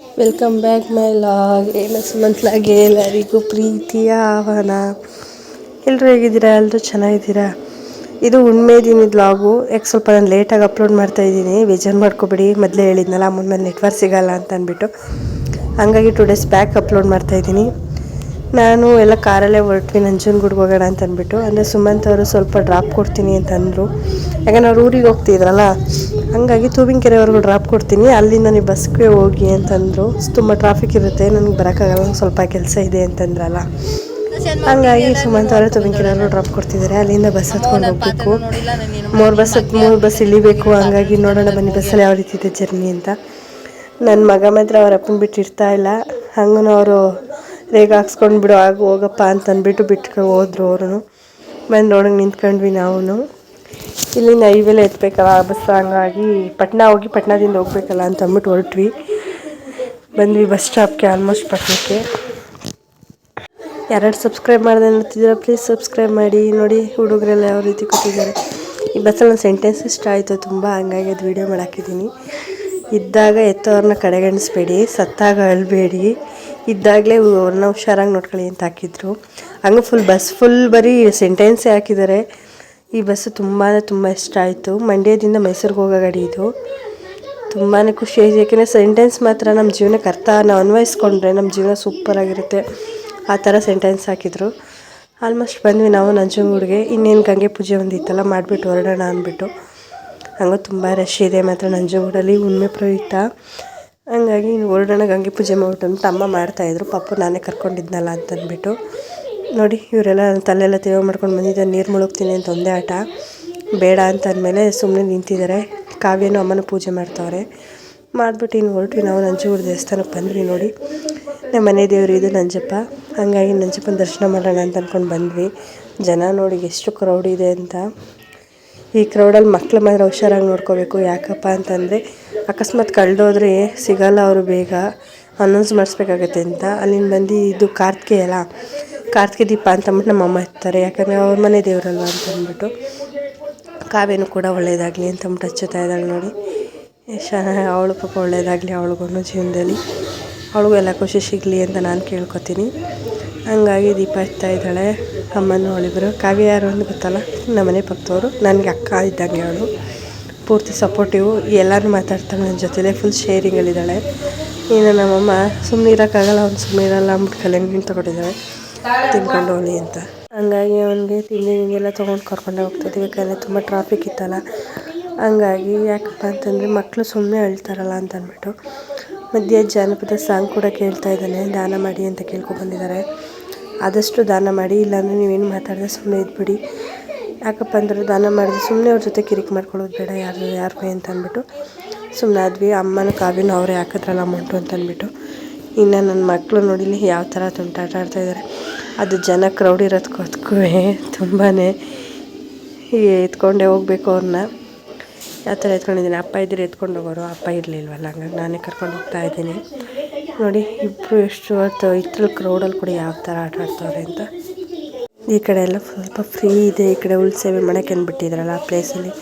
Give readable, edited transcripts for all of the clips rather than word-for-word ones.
Welcome back my log. ಸುಮಂತ್ಲಾಗೆ ಎಲ್ಲರಿಗೂ ಪ್ರೀತಿಯ ಆಹ್ವಾನ. ಎಲ್ಲರೂ ಹೇಗಿದ್ದೀರಾ? ಎಲ್ಲರೂ ಚೆನ್ನಾಗಿದ್ದೀರಾ? ಇದು ಹುಣ್ಮೆ ದಿನದ ಲಾಗು. ಯಾಕೆ ಸ್ವಲ್ಪ ನಾನು ಲೇಟಾಗಿ ಅಪ್ಲೋಡ್ ಮಾಡ್ತಾಯಿದ್ದೀನಿ, ಬೇಜಾರು ಮಾಡ್ಕೊಬೇಡಿ. ಮೊದಲೇ ಹೇಳಿದ್ನಲ್ಲ, ಅಮ್ಮನ ಮೇಲೆ ನೆಟ್ವರ್ಕ್ ಸಿಗೋಲ್ಲ ಅಂತ ಅಂದ್ಬಿಟ್ಟು, ಹಾಗಾಗಿ 2 ಡೇಸ್ ಬ್ಯಾಕ್ ಅಪ್ಲೋಡ್ ಮಾಡ್ತಾಯಿದ್ದೀನಿ. ನಾನು ಎಲ್ಲ ಕಾರಲ್ಲೇ ಹೊರಟ್ವಿ ನಂಜನಗೂಡಿಗೆ ಹೋಗೋಣ ಅಂತ ಅಂದ್ಬಿಟ್ಟು. ಅಂದರೆ ಸುಮಂತ್ ಅವರು ಸ್ವಲ್ಪ ಡ್ರಾಪ್ ಕೊಡ್ತೀನಿ ಅಂತಂದರು. ಯಾಕಂದ್ರೆ ಅವ್ರು ಊರಿಗೆ ಹೋಗ್ತಿದ್ರಲ್ಲ, ಹಾಗಾಗಿ ತೂಬಿನಕೆರೆವರೆಗೂ ಡ್ರಾಪ್ ಕೊಡ್ತೀನಿ, ಅಲ್ಲಿಂದ ನೀವು ಬಸ್ಗೆ ಹೋಗಿ ಅಂತಂದರು. ತುಂಬ ಟ್ರಾಫಿಕ್ ಇರುತ್ತೆ, ನನಗೆ ಬರೋಕ್ಕಾಗಲ್ಲ, ಸ್ವಲ್ಪ ಕೆಲಸ ಇದೆ ಅಂತಂದ್ರಲ್ಲ. ಹಾಗಾಗಿ ಸುಮಂತ್ ಅವರೇ ತೂಬಿನಕೆರೆವರೆಗೂ ಡ್ರಾಪ್ ಕೊಡ್ತಿದ್ದಾರೆ. ಅಲ್ಲಿಂದ ಬಸ್ ಹತ್ಕೊಂಡು ಹೋಗಬೇಕು. 3 ಬಸ್ ಇಳಿಬೇಕು. ಹಾಗಾಗಿ ನೋಡೋಣ ಬನ್ನಿ ಬಸ್ಸಲ್ಲಿ ಯಾವ ರೀತಿ ಇದೆ ಜರ್ನಿ ಅಂತ. ನನ್ನ ಮಗ ಮಾತ್ರ ಅವ್ರ ಅಪ್ಪನ ಬಿಟ್ಟು ಇರ್ತಾ ಇಲ್ಲ. ಹಂಗೂ ಅವರು ರೇಗ ಹಾಕ್ಸ್ಕೊಂಡು ಬಿಡು ಆಗ ಹೋಗಪ್ಪ ಅಂತಂದ್ಬಿಟ್ಟು ಬಿಟ್ಟು ಹೋದ್ರು. ಅವರು ಬಂದು ನೋಡಂಗೆ ನಿಂತ್ಕೊಂಡ್ವಿ. ನಾವು ಇಲ್ಲಿಂದ ಹೈವೇಲೆ ಎತ್ತಬೇಕಲ್ಲ ಬಸ್, ಹಂಗಾಗಿ ಪಟ್ನಾ ಹೋಗಿ ಪಟ್ನಾದಿಂದ ಹೋಗ್ಬೇಕಲ್ಲ ಅಂತ ಅಂದ್ಬಿಟ್ಟು ಹೊರಟ್ವಿ. ಬಂದ್ವಿ ಬಸ್ ಸ್ಟಾಪ್ಗೆ, ಆಲ್ಮೋಸ್ಟ್ ಪಟ್ನಕ್ಕೆ. ಯಾರು ಸಬ್ಸ್ಕ್ರೈಬ್ ಮಾಡಿದೆ ನೋಡ್ತಿದ್ದೀರಾ ಪ್ಲೀಸ್ ಸಬ್ಸ್ಕ್ರೈಬ್ ಮಾಡಿ. ನೋಡಿ ಹುಡುಗರೆಲ್ಲ ಯಾವ ರೀತಿ ಕೂತಿದ್ದಾರೆ. ಈ ಬಸ್ಸಲ್ಲಿ ಒಂದು ಸೆಂಟೆನ್ಸ್ ಇಷ್ಟ ಆಯಿತು ತುಂಬ, ಹಂಗಾಗಿ ಅದು ವೀಡಿಯೋ ಮಾಡಾಕಿದ್ದೀನಿ. ಇದ್ದಾಗ ಎತ್ತೋರನ್ನ ಕಡೆಗಣಿಸ್ಬೇಡಿ, ಸತ್ತಾಗ ಅಳಬೇಡಿ, ಇದ್ದಾಗಲೇ ಅವ್ರನ್ನ ಹುಷಾರಾಗಿ ನೋಡ್ಕೊಳ್ಳಿ ಅಂತ ಹಾಕಿದ್ರು. ಹಂಗೆ ಬಸ್ ಫುಲ್ ಬರೀ ಸೆಂಟೆನ್ಸೇ ಹಾಕಿದ್ದಾರೆ. ಈ ಬಸ್ಸು ತುಂಬ ಇಷ್ಟ ಆಯಿತು. ಮಂಡ್ಯದಿಂದ ಮೈಸೂರಿಗೆ ಹೋಗೋ ಗಾಡಿ ಇದು. ತುಂಬಾ ಖುಷಿ ಆಯಿತು. ಯಾಕೆಂದರೆ ಸೆಂಟೆನ್ಸ್ ಮಾತ್ರ ನಮ್ಮ ಜೀವನಕ್ಕೆ ನಾವು ಅನ್ವಯಿಸ್ಕೊಂಡ್ರೆ ನಮ್ಮ ಜೀವನ ಸೂಪರಾಗಿರುತ್ತೆ. ಆ ಥರ ಸೆಂಟೆನ್ಸ್ ಹಾಕಿದರು. ಆಲ್ಮೋಸ್ಟ್ ಬಂದ್ವಿ ನಾವು ನಂಜನಗೂಡಿಗೆ. ಇನ್ನೇನು ಗಂಗೆ ಪೂಜೆ ಒಂದಿತ್ತಲ್ಲ, ಮಾಡಿಬಿಟ್ಟು ಹೊರಡೋಣ ಅಂದ್ಬಿಟ್ಟು. ಹಂಗೆ ತುಂಬ ರಶ್ ಇದೆ ಮಾತ್ರ ನಂಜನಗೂಡಲ್ಲಿ ಹುಣ್ಮೆ ಪ್ರಯುಕ್ತ. ಹಂಗಾಗಿ ಹೊರಡೋಣ ಗಂಗೆ ಪೂಜೆ ಮಾಡ್ಬಿಟ್ಟು ಅಂತ ಅಮ್ಮ ಮಾಡ್ತಾಯಿದ್ರು. ಪಾಪು ನಾನೇ ಕರ್ಕೊಂಡಿದ್ನಲ್ಲ ಅಂತಂದ್ಬಿಟ್ಟು. ನೋಡಿ ಇವರೆಲ್ಲ ತಲೆಲ್ಲ ತೇವ ಮಾಡ್ಕೊಂಡು ಬಂದಿದ್ದಾರೆ. ನೀರು ಮುಳುಗ್ತೀನಿ ಅಂತ ಒಂದೇ ಆಟ. ಬೇಡ ಅಂತ ಅಂದಮೇಲೆ ಸುಮ್ಮನೆ ನಿಂತಿದ್ದಾರೆ. ಕಾವ್ಯನೂ ಅಮ್ಮನೂ ಪೂಜೆ ಮಾಡ್ತಾವ್ರೆ. ಮಾಡಿಬಿಟ್ಟು ಇನ್ನು ಹೊರಟ್ವಿ ನಾವು ನಂಜನಗೂಡು ದೇವಸ್ಥಾನಕ್ಕೆ ಬಂದ್ವಿ. ನೋಡಿ ನಮ್ಮ ಮನೆ ದೇವರು ಇದು ನಂಜಪ್ಪ. ಹಾಗಾಗಿ ನಂಜಪ್ಪನ ದರ್ಶನ ಮಾಡೋಣ ಅಂತ ಅಂದ್ಕೊಂಡು ಬಂದ್ವಿ. ಜನ ನೋಡಿ ಎಷ್ಟು ಕ್ರೌಡ್ ಇದೆ ಅಂತ. ಈ ಕ್ರೌಡಲ್ಲಿ ಮಕ್ಳು ಮಾತ್ರ ಹುಷಾರಾಗಿ ನೋಡ್ಕೋಬೇಕು. ಯಾಕಪ್ಪ ಅಂತಂದರೆ ಅಕಸ್ಮಾತ್ ಕಳೆದೋದ್ರೆ ಸಿಗೋಲ್ಲ ಅವರು, ಬೇಗ ಅನೌನ್ಸ್ ಮಾಡಿಸ್ಬೇಕಾಗತ್ತೆ ಅಂತ. ಅಲ್ಲಿಂದ ಬಂದು ಇದು ಕಾರ್ತಿಕೆ ದೀಪ ಅಂತಂದ್ಬಿಟ್ಟು ನಮ್ಮಮ್ಮ ಇರ್ತಾರೆ, ಯಾಕಂದರೆ ಅವ್ರ ಮನೆ ದೇವರಲ್ವ ಅಂತಂದ್ಬಿಟ್ಟು. ಕಾವ್ಯನೂ ಕೂಡ ಒಳ್ಳೆಯದಾಗಲಿ ಅಂತಂದ್ಬಿಟ್ಟು ಹಚ್ಚುತ್ತಾ ಇದ್ದಾಳೆ. ನೋಡಿ ಎಷ್ಟು ಚೆನ್ನಾಗಿ, ಅವಳು ಪಾಪ ಒಳ್ಳೆಯದಾಗಲಿ ಅವಳಿಗೂ ಜೀವನದಲ್ಲಿ, ಅವಳಿಗೂ ಎಲ್ಲ ಖುಷಿ ಸಿಗಲಿ ಅಂತ ನಾನು ಕೇಳ್ಕೊತೀನಿ. ಹಂಗಾಗಿ ದೀಪ ಹಚ್ತಾ ಇದ್ದಾಳೆ ಅಮ್ಮನೂ ಅವಳಿಬ್ಬರು. ಕಾವ್ಯ ಯಾರು ಅಂತ ಗೊತ್ತಲ್ಲ, ನಮ್ಮನೆ ಪಕ್ಕದವರು, ನನಗೆ ಅಕ್ಕ ಇದ್ದಂಗೆ ಅವಳು. ಪೂರ್ತಿ ಸಪೋರ್ಟಿವು, ಎಲ್ಲರೂ ಮಾತಾಡ್ತಾಳೆ ನನ್ನ ಜೊತೆಲೇ, ಫುಲ್ ಶೇರಿಂಗಲ್ಲಿದ್ದಾಳೆ. ಇನ್ನು ನಮ್ಮಮ್ಮ ಸುಮ್ಮನೆ ಇರೋಕ್ಕಾಗಲ್ಲ, ಅವ್ನು ಸುಮ್ಮನೆ ಇರಲ್ಲ ಅಂದ್ಬಿಟ್ಟು ಕಲೆಂಗಿನ ತೊಗೊಂಡಿದ್ದಾಳೆ ತಿನ್ಕೊಂಡು ಹೋಗಲಿ ಅಂತ. ಹಂಗಾಗಿ ಅವನಿಗೆ ತಿಂಡಿಗೆಲ್ಲ ತೊಗೊಂಡು ಕರ್ಕೊಂಡೇ ಹೋಗ್ತಾಯಿದ್ವಿ. ಯಾಕಂದರೆ ತುಂಬ ಟ್ರಾಫಿಕ್ ಇತ್ತಲ್ಲ. ಹಂಗಾಗಿ ಯಾಕಪ್ಪ ಅಂತಂದರೆ ಮಕ್ಕಳು ಸುಮ್ಮನೆ ಅಳ್ತಾರಲ್ಲ ಅಂತ ಅಂದ್ಬಿಟ್ಟು ಮಧ್ಯ ಜಾನಪದ ಸಾಂಗ್ ಕೂಡ ಕೇಳ್ತಾ ಇದ್ದಾನೆ. ದಾನ ಮಾಡಿ ಅಂತ ಕೇಳ್ಕೊಬಂದಿದ್ದಾರೆ. ಆದಷ್ಟು ದಾನ ಮಾಡಿ, ಇಲ್ಲಾಂದರೆ ನೀವೇನು ಮಾತಾಡಿದ್ರೆ ಸುಮ್ಮನೆ ಇದ್ಬಿಡಿ. ಯಾಕಪ್ಪ ಅಂದರೆ ದಾನ ಮಾಡಿದ್ರೆ ಸುಮ್ಮನೆ ಅವ್ರ ಜೊತೆ ಕಿರಿಕ್ ಮಾಡ್ಕೊಳ್ಳೋದು ಬೇಡ ಯಾರಿಗೂ ಅಂತ ಅಂದ್ಬಿಟ್ಟು ಸುಮ್ಮನೆ ಆದ್ವಿ. ಅಮ್ಮನೂ ಕಾವ್ಯನೂ ಅವರೇ ಹಾಕಿದ್ರಲ್ಲ ಅಮೌಂಟು ಅಂತ ಅಂದ್ಬಿಟ್ಟು. ಇನ್ನು ನನ್ನ ಮಕ್ಕಳು ನೋಡಿಲಿ ಯಾವ ಥರ ತುಂಟಾಟ ಆಡ್ತಾಯಿದ್ದಾರೆ. ಅದು ಜನ ಕ್ರೌಡ್ ಇರೋದಕ್ಕೂ ತುಂಬಾ ಎತ್ಕೊಂಡೇ ಹೋಗ್ಬೇಕು ಅವ್ರನ್ನ. ಯಾವ ಥರ ಎತ್ಕೊಂಡಿದ್ದೀನಿ. ಅಪ್ಪ ಇದ್ದರೆ ಎತ್ಕೊಂಡು ಹೋಗೋರು, ಅಪ್ಪ ಇರಲಿಲ್ವಲ್ಲ, ಹಂಗಾಗಿ ನಾನೇ ಕರ್ಕೊಂಡು ಹೋಗ್ತಾ ಇದ್ದೀನಿ. ನೋಡಿ ಇಬ್ಬರು ಎಷ್ಟು ಇದ್ರಲ್ಲಿ ಕ್ರೌಡಲ್ಲಿ ಕೂಡ ಯಾವ ಥರ ಆಟ ಆಡ್ತವ್ರೆ ಅಂತ. ಈ ಕಡೆ ಎಲ್ಲ ಸ್ವಲ್ಪ ಫ್ರೀ ಇದೆ. ಈ ಕಡೆ ಉಳ್ ಸೇವೆ ಮಾಡೋಕ್ಕೆ ಅಂದ್ಬಿಟ್ಟಿದ್ರಲ್ಲ ಆ ಪ್ಲೇಸಲ್ಲಿ.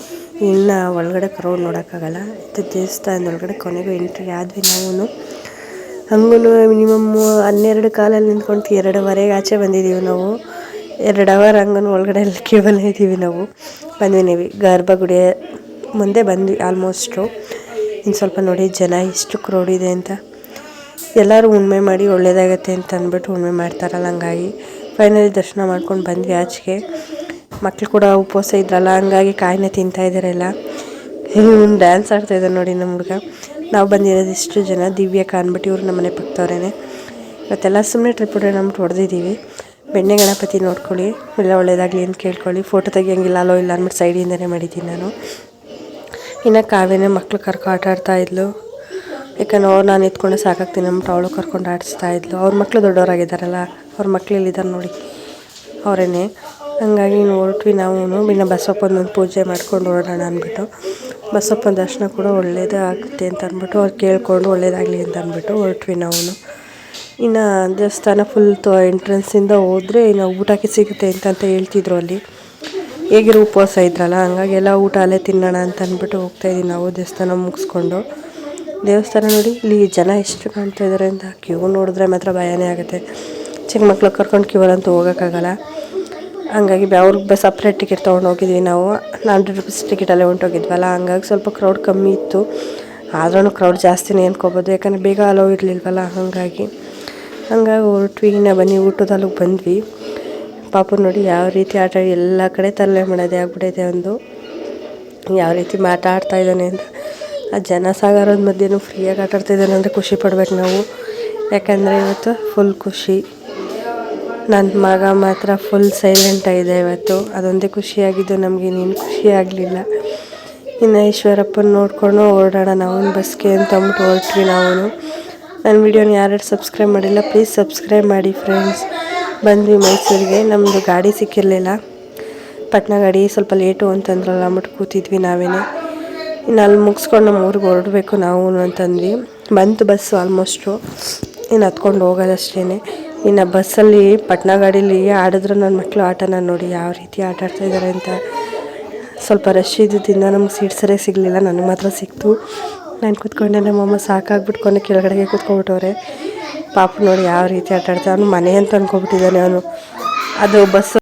ಇನ್ನು ಒಳಗಡೆ ಕ್ರೌಡ್ ನೋಡೋಕ್ಕಾಗಲ್ಲ. ಇದು ದೇವಸ್ಥಾನದ ಒಳಗಡೆ ಕೊನೆಗೂ ಎಂಟ್ರಿ ಆದ್ವಿ ನಾವು. ಹಂಗೂ ಮಿನಿಮಮ್ 12 ಕಾಲಲ್ಲಿ ನಿಂತ್ಕೊಂಡು 2:15 ಆಚೆ ಬಂದಿದ್ದೀವಿ ನಾವು. 2 ಅವರ್ ಹಂಗೂ ಒಳಗಡೆ ಎಲ್ಲ ಕ್ಯೂವಲ್ಲೇ ಇದ್ದೀವಿ ನಾವು. ಬಂದ್ವಿ ಗರ್ಭಗುಡಿ ಮುಂದೆ ಬಂದ್ವಿ ಆಲ್ಮೋಸ್ಟು. ಇನ್ನು ಸ್ವಲ್ಪ ನೋಡಿ ಜನ ಎಷ್ಟು ಕ್ರೌಡ್ ಇದೆ ಅಂತ. ಎಲ್ಲರೂ ಹುಣ್ಮೆ ಮಾಡಿ ಒಳ್ಳೇದಾಗತ್ತೆ ಅಂತ ಅಂದ್ಬಿಟ್ಟು ಹುಣ್ಮೆ ಮಾಡ್ತಾರಲ್ಲ, ಹಂಗಾಗಿ ಫೈನಲಿ ದರ್ಶನ ಮಾಡ್ಕೊಂಡು ಬಂದ್ವಿ ಆಚೆಗೆ. ಮಕ್ಕಳು ಕೂಡ ಉಪವಾಸ ಇದ್ರಲ್ಲ, ಹಂಗಾಗಿ ಕಾಯಿನೇ ತಿಂತಾಯಿದ್ದಾರೆ ಎಲ್ಲ. ಡ್ಯಾನ್ಸ್ ಆಡ್ತಾಯಿದ್ದಾರೆ ನೋಡಿ ನಮ್ಮ ಹುಡುಗ. ನಾವು ಬಂದಿರೋದು ಇಷ್ಟು ಜನ. ದಿವ್ಯಕ ಅಂದ್ಬಿಟ್ಟು ಇವ್ರು ನಮ್ಮ ಮನೆ ಪಕ್ಕದವ್ರೇ. ಇವತ್ತೆಲ್ಲ ಸುಮ್ಮನೆ ಟ್ರಿಪ್ ಹೊಡೆಯೋಣ ಅಂದ್ಬಿಟ್ಟು ಹೊಡೆದಿದ್ದೀವಿ. ಬೆಣ್ಣೆ ಗಣಪತಿ ನೋಡ್ಕೊಳ್ಳಿ, ಎಲ್ಲ ಒಳ್ಳೇದಾಗಲಿ ಅಂತ ಕೇಳ್ಕೊಳ್ಳಿ. ಫೋಟೋ ತೆಗಿಯೋಂಗಿಲ್ಲ ಅಲ್ಲೋ ಇಲ್ಲ ಅಂದ್ಬಿಟ್ಟು ಸೈಡಿಂದನೇ ಮಾಡಿದ್ದೀನಿ ನಾನು. ಇನ್ನು ಕಾವ್ಯನೇ ಮಕ್ಕಳು ಕರ್ಕೊ ಆಟ ಆಡ್ತಾಯಿದ್ಲು. ಯಾಕಂದ್ರೆ ನಾನು ಎತ್ಕೊಂಡು ಸಾಕಾಗ್ತೀನಿ ಅಂದ್ಬಿಟ್ಟು ಅವಳು ಕರ್ಕೊಂಡು ಆಡಿಸ್ತಾಯಿದ್ಲು. ಅವ್ರ ಮಕ್ಕಳು ದೊಡ್ಡವರಾಗಿದ್ದಾರಲ್ಲ, ಅವ್ರ ಮಕ್ಳು ಎಲ್ಲಿದ್ದಾರೆ ನೋಡಿ ಅವರೇನೆ. ಹಂಗಾಗಿ ಹೊರಟ್ವಿ ನಾವು. ಇನ್ನು ಬಸಪ್ಪನೊಂದು ಪೂಜೆ ಮಾಡ್ಕೊಂಡು ಹೊರಡೋಣ ಅಂದ್ಬಿಟ್ಟು. ಬಸಪ್ಪನ ದರ್ಶನ ಕೂಡ ಒಳ್ಳೇದೇ ಆಗುತ್ತೆ ಅಂತ ಅಂದ್ಬಿಟ್ಟು ಅವ್ರು ಕೇಳಿಕೊಂಡು ಒಳ್ಳೇದಾಗಲಿ ಅಂತ ಅಂದ್ಬಿಟ್ಟು ಹೊರಟ್ವಿ ನಾವು. ಇನ್ನು ದೇವಸ್ಥಾನ ಫುಲ್ ಎಂಟ್ರೆನ್ಸಿಂದ ಹೋದರೆ ಇನ್ನು ಊಟಕ್ಕೆ ಸಿಗುತ್ತೆ ಅಂತ ಹೇಳ್ತಿದ್ರು ಅಲ್ಲಿ. ಹೇಗಿರೋ ಉಪವಾಸ ಇದ್ರಲ್ಲ, ಹಂಗಾಗಿ ಎಲ್ಲ ಊಟ ಅಲ್ಲೇ ತಿನ್ನೋಣ ಅಂತ ಅಂದ್ಬಿಟ್ಟು ಹೋಗ್ತಾಯಿದ್ದೀವಿ ನಾವು ದೇವಸ್ಥಾನ ಮುಗಿಸ್ಕೊಂಡು. ದೇವಸ್ಥಾನ ನೋಡಿ ಇಲ್ಲಿ ಜನ ಎಷ್ಟು ಕಾಣ್ತಾ ಇದ್ದಾರೆ ಅಂತ. ಕ್ಯೂ ನೋಡಿದ್ರೆ ಮಾತ್ರ ಭಯನೇ ಆಗುತ್ತೆ. ಚಿಕ್ಕ ಮಕ್ಳು ಕರ್ಕೊಂಡು ಕ್ಯೂವಲ್ಲಂತೂ ಹೋಗೋಕ್ಕಾಗಲ್ಲ. ಹಂಗಾಗಿ ಅವ್ರಿಗೆ ಸಪ್ರೇಟ್ ಟಿಕೆಟ್ ತೊಗೊಂಡು ಹೋಗಿದ್ವಿ ನಾವು. 100 ರೂಪೀಸ್ ಟಿಕೆಟಲ್ಲೇ ಹೊಂಟೋಗಿದ್ವಲ್ಲ, ಹಂಗಾಗಿ ಸ್ವಲ್ಪ ಕ್ರೌಡ್ ಕಮ್ಮಿ ಇತ್ತು. ಆದ್ರೂ ಕ್ರೌಡ್ ಜಾಸ್ತಿನೇ ಅನ್ಕೋಬೋದು, ಯಾಕಂದರೆ ಬೇಗ ಅಲೋ ಇರಲಿಲ್ವಲ್ಲ. ಹಂಗಾಗಿ ಹೊರಟ್ವಿ. ಬನ್ನಿ ಊಟದಲ್ಲಿಗೆ ಬಂದ್ವಿ. ಪಾಪು ನೋಡಿ ಯಾವ ರೀತಿ ಆಟ ಎಲ್ಲ ಕಡೆ ತರಲೆ ಮಾಡೋದೇ ಆಗ್ಬಿಟ್ಟೈತೆ. ಒಂದು ಯಾವ ರೀತಿ ಆಡ್ತಾ ಇದ್ದಾನೆ ಅಂತ. ಆ ಜನಸಾಗರದ ಮಧ್ಯೆನೂ ಫ್ರೀಯಾಗಿ ಆಟಾಡ್ತಾಯಿದ್ದಾನೆ ಅಂದರೆ ಖುಷಿ ಪಡ್ಬೇಕು ನಾವು. ಯಾಕಂದರೆ ಇವತ್ತು ಫುಲ್ ಖುಷಿ. ನನ್ನ ಮಗ ಮಾತ್ರ ಫುಲ್ ಸೈಲೆಂಟಾಗಿದೆ ಇವತ್ತು. ಅದೊಂದೇ ಖುಷಿಯಾಗಿದ್ದು, ನಮಗೇನೇನು ಖುಷಿ ಆಗಲಿಲ್ಲ. ಇನ್ನು ಈಶ್ವರಪ್ಪನ ನೋಡ್ಕೊಂಡು ಹೊರಡೋಣ ನಾವು ಬಸ್ಗೆ ಅಂತ ಅಂದ್ಬಿಟ್ಟು ಹೊರಟ್ವಿ ನಾವು. ನನ್ನ ವಿಡಿಯೋನ ಯಾರ್ಯಾರು ಸಬ್ಸ್ಕ್ರೈಬ್ ಮಾಡಿಲ್ಲ ಪ್ಲೀಸ್ ಸಬ್ಸ್ಕ್ರೈಬ್ ಮಾಡಿ ಫ್ರೆಂಡ್ಸ್. ಬಂದ್ವಿ ಮೈಸೂರಿಗೆ. ನಮ್ಮದು ಗಾಡಿ ಸಿಕ್ಕಿರಲಿಲ್ಲ, ಪಟ್ನ ಗಾಡಿ ಸ್ವಲ್ಪ ಲೇಟು ಅಂತಂದ್ರಲ್ಲ ಅಂದ್ಬಿಟ್ಟು ಕೂತಿದ್ವಿ ನಾವೇನೆ. ಇನ್ನು ಅಲ್ಲಿ ಮುಗಿಸ್ಕೊಂಡು ನಮ್ಮ ಊರಿಗೆ ಹೊರಡಬೇಕು ನಾವು ಅಂತಂದ್ವಿ. ಬಂತು ಬಸ್ಸು ಆಲ್ಮೋಸ್ಟು, ಇನ್ನು ಹತ್ಕೊಂಡು ಹೋಗೋದಷ್ಟೇ. ಇನ್ನು ಬಸ್ಸಲ್ಲಿ ಪಟ್ನ ಗಾಡೀಲಿ ಆಡಿದ್ರು ನನ್ನ ಮಕ್ಕಳು ಆಟನ ನೋಡಿ ಯಾವ ರೀತಿ ಆಟ ಆಡ್ತಾಯಿದ್ದಾರೆ ಅಂತ. ಸ್ವಲ್ಪ ರಶ್ ಇದ್ದಿದ್ದರಿಂದ ನಮ್ಗೆ ಸೀಟ್ ಸರಿಯಾಗಿ ಸಿಗಲಿಲ್ಲ. ನನಗೆ ಮಾತ್ರ ಸಿಕ್ತು. ನಾನು ಕೂತ್ಕೊಂಡೆ, ನಮ್ಮಮ್ಮ ಸಾಕಾಗ್ಬಿಟ್ಕೊಂಡು ಕೆಳಗಡೆಗೆ ಕೂತ್ಕೊಂಡ್ಬಿಟ್ಟವ್ರೆ. ಪಾಪು ನೋಡಿ ಯಾವ ರೀತಿ ಆಟ ಆಡ್ತಾ. ಅವನು ಮನೆ ಅಂತ ಅಂದ್ಕೊಬಿಟ್ಟಿದ್ದಾನೆ ಅವನು. ಅದು ಬಸ್ಸು